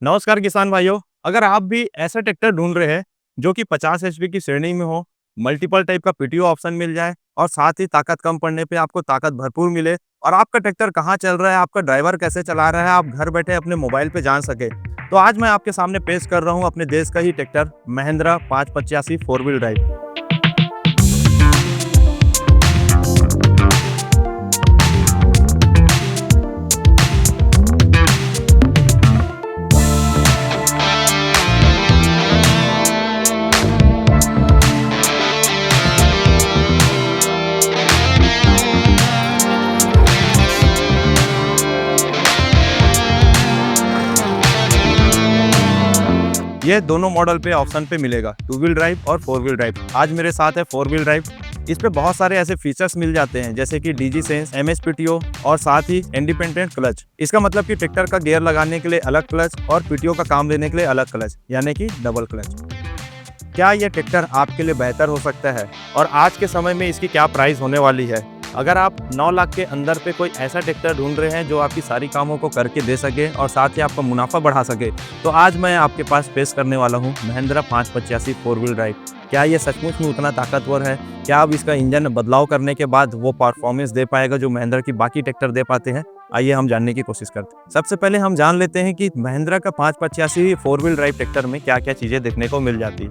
नमस्कार किसान भाइयों। अगर आप भी ऐसा ट्रैक्टर ढूंढ रहे हैं जो कि 50 एचपी की श्रेणी में हो, मल्टीपल टाइप का पीटीओ ऑप्शन मिल जाए और साथ ही ताकत कम पड़ने पे आपको ताकत भरपूर मिले और आपका ट्रैक्टर कहाँ चल रहा है, आपका ड्राइवर कैसे चला रहा है, आप घर बैठे अपने मोबाइल पे जान सके, तो आज मैं आपके सामने पेश कर रहा हूँ अपने देश का ही tractor Mahindra 585 four wheel drive. ये दोनों मॉडल पे ऑप्शन पे मिलेगा, टू व्हील ड्राइव और फोर व्हील ड्राइव। आज मेरे साथ है फोर व्हील ड्राइव। इस पे बहुत सारे ऐसे फीचर्स मिल जाते हैं जैसे कि डीजी सेंस, एमएसपीटीओ और साथ ही इंडिपेंडेंट क्लच। इसका मतलब कि ट्रैक्टर का गियर लगाने के लिए अलग क्लच और पीटीओ का काम लेने के लिए अलग क्लच, यानी कि डबल क्लच। क्या ये ट्रैक्टर आपके लिए बेहतर हो सकता है और आज के समय में इसकी क्या प्राइस होने वाली है? अगर आप 9 लाख के अंदर पे कोई ऐसा ट्रैक्टर ढूंढ रहे हैं जो आपकी सारी कामों को करके दे सके और साथ ही आपका मुनाफा बढ़ा सके, तो आज मैं आपके पास पेश करने वाला हूँ महिंद्रा 585 फोर व्हील ड्राइव। क्या ये सचमुच में उतना ताकतवर है? क्या अब इसका इंजन बदलाव करने के बाद वो परफॉर्मेंस दे पाएगा जो महिंद्रा की बाकी ट्रैक्टर दे पाते हैं? आइए हम जानने की कोशिश करते हैं। सबसे पहले हम जान लेते हैं कि महिंद्रा का 585 फोर व्हील ड्राइव ट्रैक्टर में क्या क्या चीजें देखने को मिल जाती है।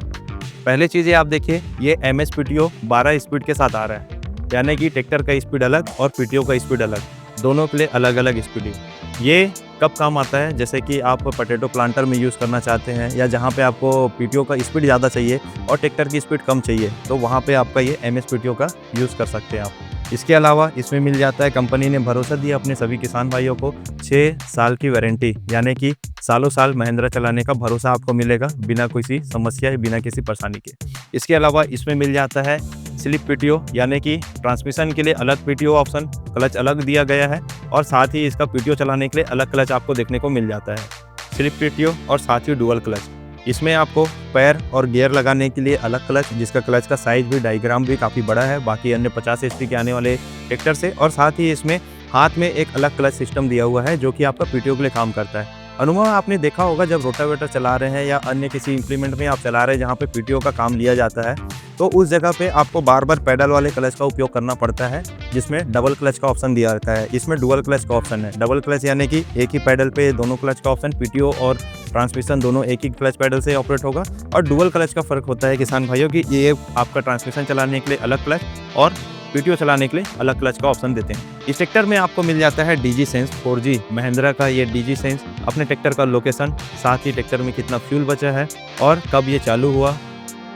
पहले चीज़ आप देखिए, ये एमएसपीटीओ 12 स्पीड के साथ आ रहा है, यानी कि ट्रैक्टर का स्पीड अलग और पीटीओ का स्पीड अलग, दोनों के लिए अलग अलग स्पीड है। ये कब काम आता है? जैसे कि आप पोटैटो प्लांटर में यूज़ करना चाहते हैं या जहाँ पे आपको पीटीओ का स्पीड ज़्यादा चाहिए और ट्रैक्टर की स्पीड कम चाहिए, तो वहाँ पे आपका ये एमएसपीटीओ का यूज़ कर सकते हैं आप। इसके अलावा इसमें मिल जाता है, कंपनी ने भरोसा दिया अपने सभी किसान भाइयों को 6 साल की वारंटी, यानी कि सालों साल महिंद्रा चलाने का भरोसा आपको मिलेगा बिना किसी समस्या या बिना किसी परेशानी के। इसके अलावा इसमें मिल जाता है स्लिप पीटीओ, यानी कि ट्रांसमिशन के लिए अलग पीटीओ ऑप्शन, क्लच अलग दिया गया है और साथ ही इसका पीटीओ चलाने के लिए अलग क्लच आपको देखने को मिल जाता है। स्लिप पीटीओ और साथ ही डुअल क्लच। इसमें आपको पैर और गियर लगाने के लिए अलग क्लच, जिसका क्लच का साइज भी, डायग्राम भी काफ़ी बड़ा है बाकी अन्य 50 एचपी के आने वाले ट्रैक्टर से, और साथ ही इसमें हाथ में एक अलग क्लच सिस्टम दिया हुआ है जो कि आपका पीटीओ के लिए काम करता है। अनुभव आपने देखा होगा जब रोटावेटर चला रहे हैं या अन्य किसी इंप्लीमेंट में आप चला रहे हैं जहाँ पे पीटीओ का काम लिया जाता है, तो उस जगह पे आपको बार बार पैडल वाले क्लच का उपयोग करना पड़ता है जिसमें डबल क्लच का ऑप्शन दिया रहता है। इसमें डुअल क्लच का ऑप्शन है। डबल क्लच यानी कि एक ही पैडल पे दोनों क्लच का ऑप्शन, पीटीओ और ट्रांसमिशन दोनों एक ही क्लच पैडल से ऑपरेट होगा। और डुअल क्लच का फर्क होता है किसान भाइयों कि ये आपका ट्रांसमिशन चलाने के लिए अलग क्लच और पीटीओ चलाने के लिए अलग क्लच का ऑप्शन देते हैं। इस ट्रैक्टर में आपको मिल जाता है डीजी सेंस 4G। महिंद्रा का ये डीजी सेंस अपने ट्रैक्टर का लोकेशन, साथ ही ट्रैक्टर में कितना फ्यूल बचा है और कब ये चालू हुआ,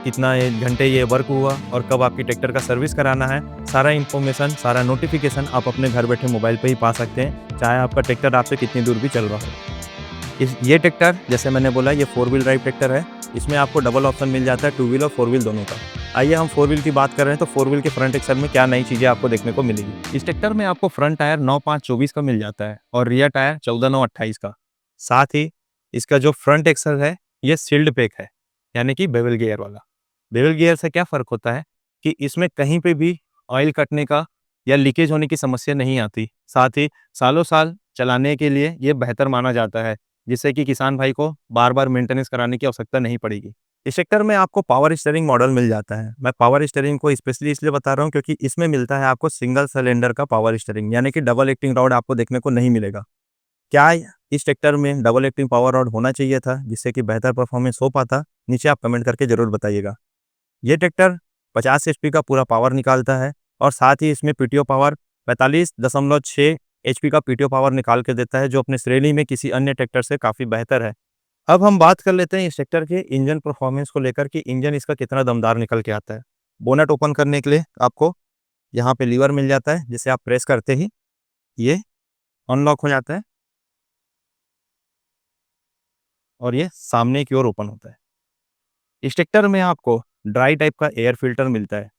कितना घंटे ये वर्क हुआ और कब आपकी ट्रैक्टर का सर्विस कराना है, सारा इन्फॉर्मेशन, सारा नोटिफिकेशन आप अपने घर बैठे मोबाइल पे ही पा सकते हैं, चाहे आपका ट्रैक्टर आपसे कितनी दूर भी चल रहा हो। ये ट्रैक्टर, जैसे मैंने बोला, ये फोर व्हील ड्राइव ट्रैक्टर है। इसमें आपको डबल ऑप्शन मिल जाता है, टू व्हील और फोर व्हील दोनों का। आइए हम फोर व्हील की बात कर रहे हैं तो फोर व्हील के फ्रंट एक्सल में क्या नई चीज़ें आपको देखने को मिलेगी। इस ट्रैक्टर में आपको फ्रंट टायर 9.5/24 का मिल जाता है और रियर टायर 14/9/28 का। साथ ही इसका जो फ्रंट एक्सल है ये सील्ड पैक है, यानी कि बेवल गियर वाला। बेवल गियर से क्या फ़र्क होता है कि इसमें कहीं पे भी ऑयल कटने का या लीकेज होने की समस्या नहीं आती। साथ ही सालों साल चलाने के लिए ये बेहतर माना जाता है, जिससे कि किसान भाई को बार-बार मेंटेनेंस कराने की आवश्यकता नहीं पड़ेगी। इस सेक्टर में आपको पावर स्टीयरिंग मॉडल मिल जाता है। मैं पावर स्टीयरिंग को स्पेशली इसलिए बता रहा हूँ क्योंकि इसमें मिलता है आपको सिंगल सिलेंडर का पावर स्टीयरिंग, यानी कि डबल एक्टिंग रॉड आपको देखने को नहीं मिलेगा। क्या इस ट्रैक्टर में डबल एक्टिंग पावर रॉड होना चाहिए था जिससे कि बेहतर परफॉर्मेंस हो पाता? नीचे आप कमेंट करके ज़रूर बताइएगा। ये ट्रैक्टर 50 एचपी का पूरा पावर निकालता है और साथ ही इसमें पीटीओ पावर 45.6 एचपी का पीटीओ पावर निकाल के देता है, जो अपने श्रेणी में किसी अन्य ट्रैक्टर से काफ़ी बेहतर है। अब हम बात कर लेते हैं इस ट्रैक्टर के इंजन परफॉर्मेंस को लेकर कि इंजन इसका कितना दमदार निकल के आता है। बोनट ओपन करने के लिए आपको यहाँ पे लीवर मिल जाता है, जिसे आप प्रेस करते ही ये अनलॉक हो जाता है और ये सामने की ओर ओपन होता है। इस ट्रैक्टर में आपको ड्राई टाइप का एयर फिल्टर मिलता है।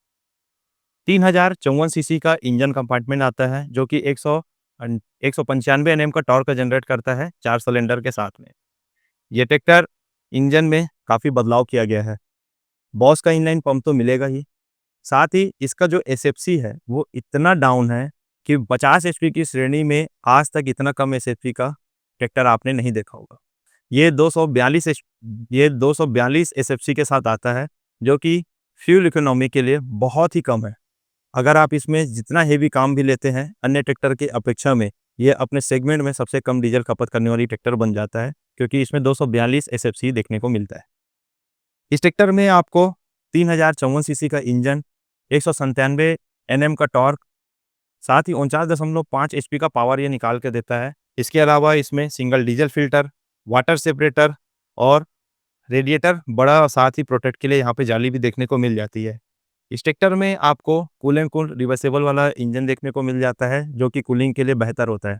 3054 सीसी का इंजन कंपार्टमेंट आता है जो कि 195 एनएम का टॉर्क जनरेट करता है 4 सिलेंडर के साथ में। ये ट्रैक्टर इंजन में काफ़ी बदलाव किया गया है। बॉस का इनलाइन पंप तो मिलेगा ही, साथ ही इसका जो एसएफसी है वो इतना डाउन है कि 50 एचपी की श्रेणी में आज तक इतना कम एसएफसी का ट्रैक्टर आपने नहीं देखा होगा। ये 242 ये 242 एसएफसी के साथ आता है, जो कि फ्यूल इकोनॉमी के लिए बहुत ही कम है। अगर आप इसमें जितना हेवी काम भी लेते हैं अन्य ट्रैक्टर की अपेक्षा में, ये अपने सेगमेंट में सबसे कम डीजल खपत करने वाली ट्रैक्टर बन जाता है, क्योंकि इसमें 242 एसएफसी देखने को मिलता है। इस ट्रैक्टर में आपको 3054 सीसी का इंजन, 197 एनएम का टॉर्क, साथ ही 49.5 एचपी का पावर ये निकाल के देता है। इसके अलावा इसमें single diesel filter, water separator और रेडिएटर बड़ा, और साथ ही प्रोटेक्ट के लिए यहाँ पे जाली भी देखने को मिल जाती है। इस ट्रैक्टर में आपको कूल एंड कूल रिवर्सेबल वाला इंजन देखने को मिल जाता है, जो कि कूलिंग के लिए बेहतर होता है।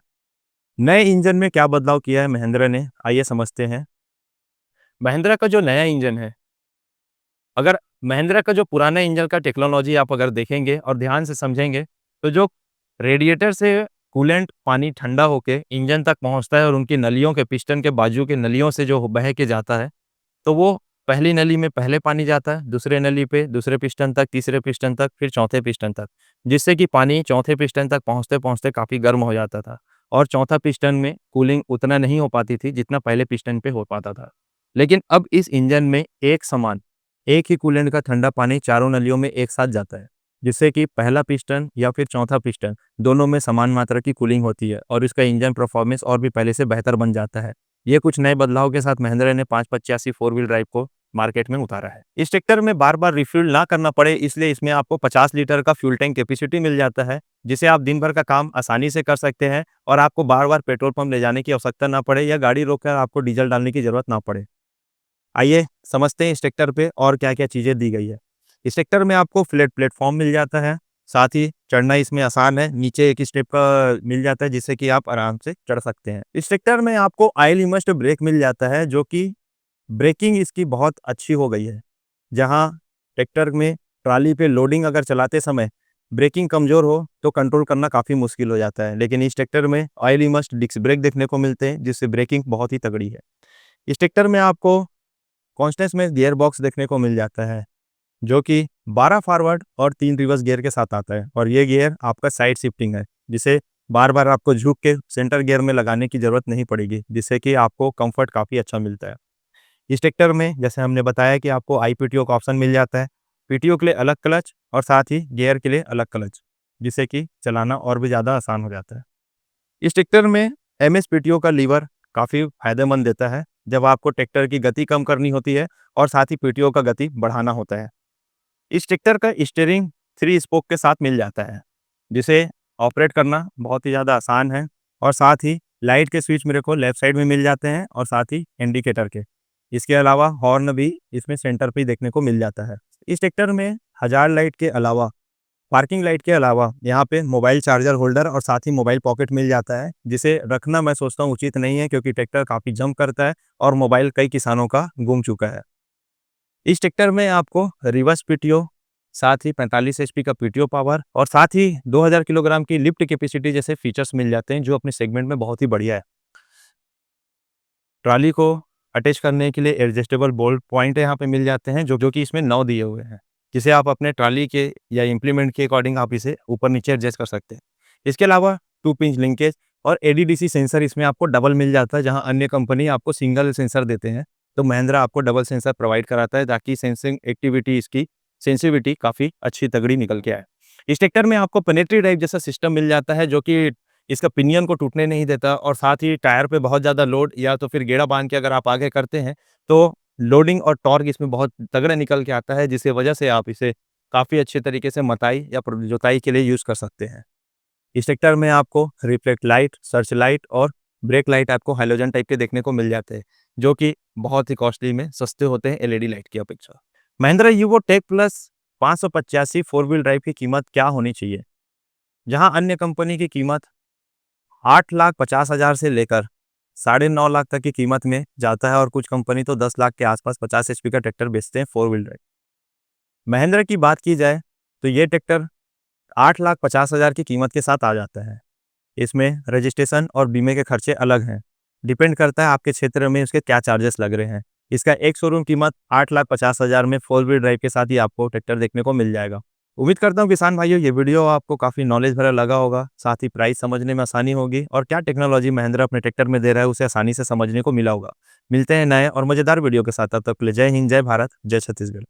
नए इंजन में क्या बदलाव किया है महिंद्रा ने, आइए समझते हैं। महिंद्रा का जो नया इंजन है, अगर महिंद्रा का जो पुराना इंजन का टेक्नोलॉजी आप अगर देखेंगे और ध्यान से समझेंगे, तो जो रेडिएटर से कूलेंट पानी ठंडा होके इंजन तक पहुंचता है और उनकी नलियों के, पिस्टन के बाजू के नलियों से जो बह के जाता है, तो वो पहली नली में पहले पानी जाता है, दूसरे नली पे दूसरे पिस्टन तक, तीसरे पिस्टन तक, फिर चौथे पिस्टन तक, जिससे कि पानी चौथे पिस्टन तक पहुंचते पहुंचते काफ़ी गर्म हो जाता था और चौथा पिस्टन में कूलिंग उतना नहीं हो पाती थी जितना पहले पिस्टन पे हो पाता था। लेकिन अब इस इंजन में एक समान, एक ही कूलेंट का ठंडा पानी चारों नलियों में एक साथ जाता है, जिससे कि पहला पिस्टन या फिर चौथा पिस्टन दोनों में समान मात्रा की कूलिंग होती है और इसका इंजन परफॉर्मेंस और भी पहले से बेहतर बन जाता है। ये कुछ नए बदलाव के साथ महिंद्रा ने 585 फोर व्हील ड्राइव को मार्केट में उतारा है। इस ट्रैक्टर में बार बार रिफ्यूल ना करना पड़े, इसलिए इसमें आपको 50 लीटर का फ्यूल टैंक कैपेसिटी मिल जाता है, जिसे आप दिन भर का काम आसानी से कर सकते हैं और आपको बार बार पेट्रोल पंप ले जाने की आवश्यकता ना पड़े या गाड़ी रोककर आपको डीजल डालने की जरूरत ना पड़े। आइए समझते हैं इस ट्रैक्टर पे और क्या क्या चीज़ें दी गई है। इस ट्रैक्टर में आपको फ्लैट प्लेटफॉर्म मिल जाता है, साथ ही चढ़ना इसमें आसान है, नीचे एक स्टेप का मिल जाता है जिससे कि आप आराम से चढ़ सकते हैं। इस ट्रैक्टर में आपको ऑयल इमर्स्ड ब्रेक मिल जाता है, जो कि ब्रेकिंग इसकी बहुत अच्छी हो गई है। जहाँ ट्रैक्टर में ट्राली पे लोडिंग अगर चलाते समय ब्रेकिंग कमज़ोर हो तो कंट्रोल करना काफ़ी मुश्किल हो जाता है, लेकिन इस ट्रैक्टर में ऑयल इमर्स्ड डिस्क ब्रेक देखने को मिलते हैं, जिससे ब्रेकिंग बहुत ही तगड़ी है। इस ट्रैक्टर में आपको कॉन्स्टेंस में गियर बॉक्स देखने को मिल जाता है, जो कि 12 फॉरवर्ड और 3 रिवर्स गियर के साथ आता है और ये गियर आपका साइड शिफ्टिंग है, जिसे बार बार आपको झुक के सेंटर गियर में लगाने की ज़रूरत नहीं पड़ेगी, जिससे कि आपको कंफर्ट काफ़ी अच्छा मिलता है। इस ट्रैक्टर में जैसे हमने बताया कि आपको आईपीटीओ का ऑप्शन मिल जाता है, पीटीओ के लिए अलग क्लच और साथ ही गियर के लिए अलग क्लच, जिससे कि चलाना और भी ज़्यादा आसान हो जाता है। इस ट्रैक्टर में एमएसपीटीओ का लीवर काफ़ी फायदेमंद देता है जब आपको ट्रैक्टर की गति कम करनी होती है और साथ ही पीटीओ का गति बढ़ाना होता है। इस ट्रैक्टर का स्टीयरिंग 3 स्पोक के साथ मिल जाता है, जिसे ऑपरेट करना बहुत ही ज़्यादा आसान है और साथ ही लाइट के स्विच मेरे को लेफ्ट साइड में मिल जाते हैं और साथ ही इंडिकेटर के। इसके अलावा हॉर्न भी इसमें सेंटर पे ही देखने को मिल जाता है। इस ट्रैक्टर में हज़ार लाइट के अलावा, पार्किंग लाइट के अलावा यहाँ पे मोबाइल चार्जर होल्डर और साथ ही मोबाइल पॉकेट मिल जाता है, जिसे रखना मैं सोचता हूँ उचित नहीं है, क्योंकि ट्रैक्टर काफ़ी जंप करता है और मोबाइल कई किसानों का गुम चुका है। इस ट्रैक्टर में आपको रिवर्स पीटीओ, साथ ही 45 एचपी का पीटीओ पावर और साथ ही 2000 किलोग्राम की लिफ्ट कैपेसिटी जैसे फीचर्स मिल जाते हैं, जो अपने सेगमेंट में बहुत ही बढ़िया है। ट्रॉली को अटैच करने के लिए एडजस्टेबल बोल्ट पॉइंट यहाँ पे मिल जाते हैं, जो कि इसमें 9 दिए हुए हैं, जिसे आप अपने ट्रॉली के या इम्प्लीमेंट के अकॉर्डिंग आप इसे ऊपर नीचे एडजस्ट कर सकते हैं। इसके अलावा 2 पिंच लिंकेज और एडीडीसी सेंसर इसमें आपको डबल मिल जाता है, जहाँ अन्य कंपनी आपको सिंगल सेंसर देते हैं, तो महिंद्रा आपको डबल सेंसर प्रोवाइड कराता है, ताकि सेंसिंग एक्टिविटी, इसकी सेंसिटिविटी काफ़ी अच्छी तगड़ी निकल के आए। इस ट्रैक्टर में आपको प्लेनेटरी ड्राइव जैसा सिस्टम मिल जाता है, जो कि इसका पिनियन को टूटने नहीं देता और साथ ही टायर पे बहुत ज़्यादा लोड या तो फिर गेड़ा बांध के अगर आप आगे करते हैं, तो लोडिंग और टॉर्क इसमें बहुत तगड़ा निकल के आता है, जिसकी वजह से आप इसे काफ़ी अच्छे तरीके से मताई या जुताई के लिए यूज़ कर सकते हैं। इस ट्रैक्टर में आपको रिफ्लेक्ट लाइट, सर्च लाइट और ब्रेक लाइट आपको हैलोजन टाइप के देखने को मिल जाते हैं, जो कि बहुत ही कॉस्टली में सस्ते होते हैं एलईडी लाइट की अपेक्षा। Mahindra Yuvo tech plus 585 four wheel drive की कीमत क्या होनी चाहिए? जहां अन्य कंपनी की कीमत 8,50,000 से लेकर 9.5 लाख तक की कीमत में जाता है और कुछ कंपनी तो 10 लाख के आसपास 50 एचपी का ट्रैक्टर बेचते हैं फोर व्हील ड्राइव। महिंद्रा की बात की जाए तो ये ट्रैक्टर 8,50,000 की कीमत के साथ आ जाता है। इसमें रजिस्ट्रेशन और बीमे के खर्चे अलग हैं, डिपेंड करता है आपके क्षेत्र में उसके क्या चार्जेस लग रहे हैं। इसका एक शोरूम कीमत 8,50,000 में फोर व्हील ड्राइव के साथ ही आपको ट्रैक्टर देखने को मिल जाएगा। उम्मीद करता हूँ किसान भाइयों ये वीडियो आपको काफ़ी नॉलेज भरा लगा होगा, साथ ही प्राइस समझने में आसानी होगी और क्या टेक्नोलॉजी महिंद्रा अपने ट्रैक्टर में दे रहा है उसे आसानी से समझने को मिला होगा। मिलते हैं नए और मज़ेदार वीडियो के साथ, तब तक के लिए जय हिंद, जय भारत, जय छत्तीसगढ़।